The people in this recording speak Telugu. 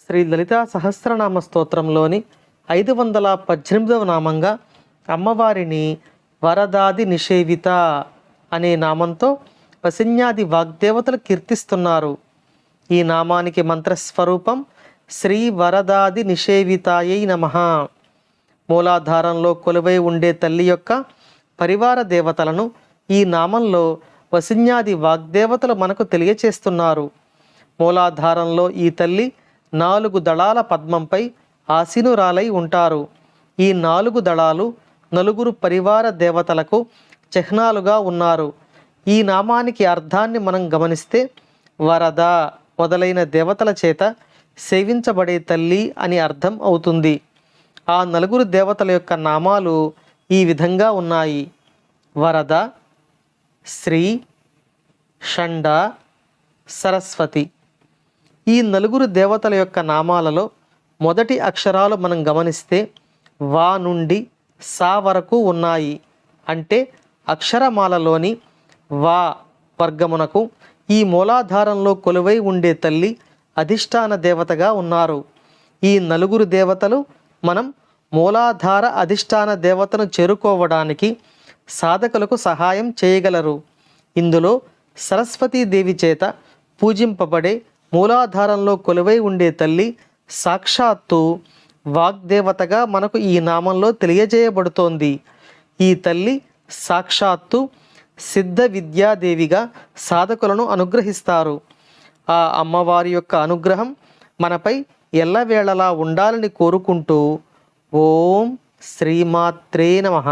శ్రీ లలితా సహస్రనామ స్తోత్రంలోని 518వ నామంగా అమ్మవారిని వరదాది నిషేవిత అనే నామంతో వసిన్యాది వాగ్దేవతలు కీర్తిస్తున్నారు. ఈ నామానికి మంత్రస్వరూపం శ్రీ వరదాది నిషేవితాయై నమః. మూలాధారంలో కొలువై ఉండే తల్లి యొక్క పరివార దేవతలను ఈ నామంలో వసిన్యాది వాగ్దేవతలు మనకు తెలియచేస్తున్నారు. మూలాధారంలో ఈ తల్లి 4 దళాల పద్మంపై ఆసీనురాలై ఉంటారు. ఈ 4 దళాలు నలుగురు పరివార దేవతలకు చిహ్నాలుగా ఉన్నారు. ఈ నామానికి అర్థాన్ని మనం గమనిస్తే వరద మొదలైన దేవతల చేత సేవించబడే తల్లి అని అర్థం అవుతుంది. ఆ 4 దేవతల యొక్క నామాలు ఈ విధంగా ఉన్నాయి: వరద, శ్రీ, షండ, సరస్వతి. ఈ 4 దేవతల యొక్క నామాలలో మొదటి అక్షరాలు మనం గమనిస్తే వా నుండి సా వరకు ఉన్నాయి. అంటే అక్షరమాలలోని వా వర్గమునకు ఈ మూలాధారంలో కొలువై ఉండే తల్లి అధిష్టాన దేవతగా ఉన్నారు. ఈ 4 దేవతలు మనం మూలాధార అధిష్టాన దేవతను చేరుకోవడానికి సాధకులకు సహాయం చేయగలరు. ఇందులో సరస్వతీదేవి చేత పూజింపబడే మూలాధారంలో కొలువై ఉండే తల్లి సాక్షాత్తు వాగ్దేవతగా మనకు ఈ నామంలో తెలియజేయబడుతోంది. ఈ తల్లి సాక్షాత్తు సిద్ధ విద్యాదేవిగా సాధకులను అనుగ్రహిస్తారు. ఆ అమ్మవారి యొక్క అనుగ్రహం మనపై ఎల్లవేళలా ఉండాలని కోరుకుంటూ ఓం శ్రీమాత్రే నమః.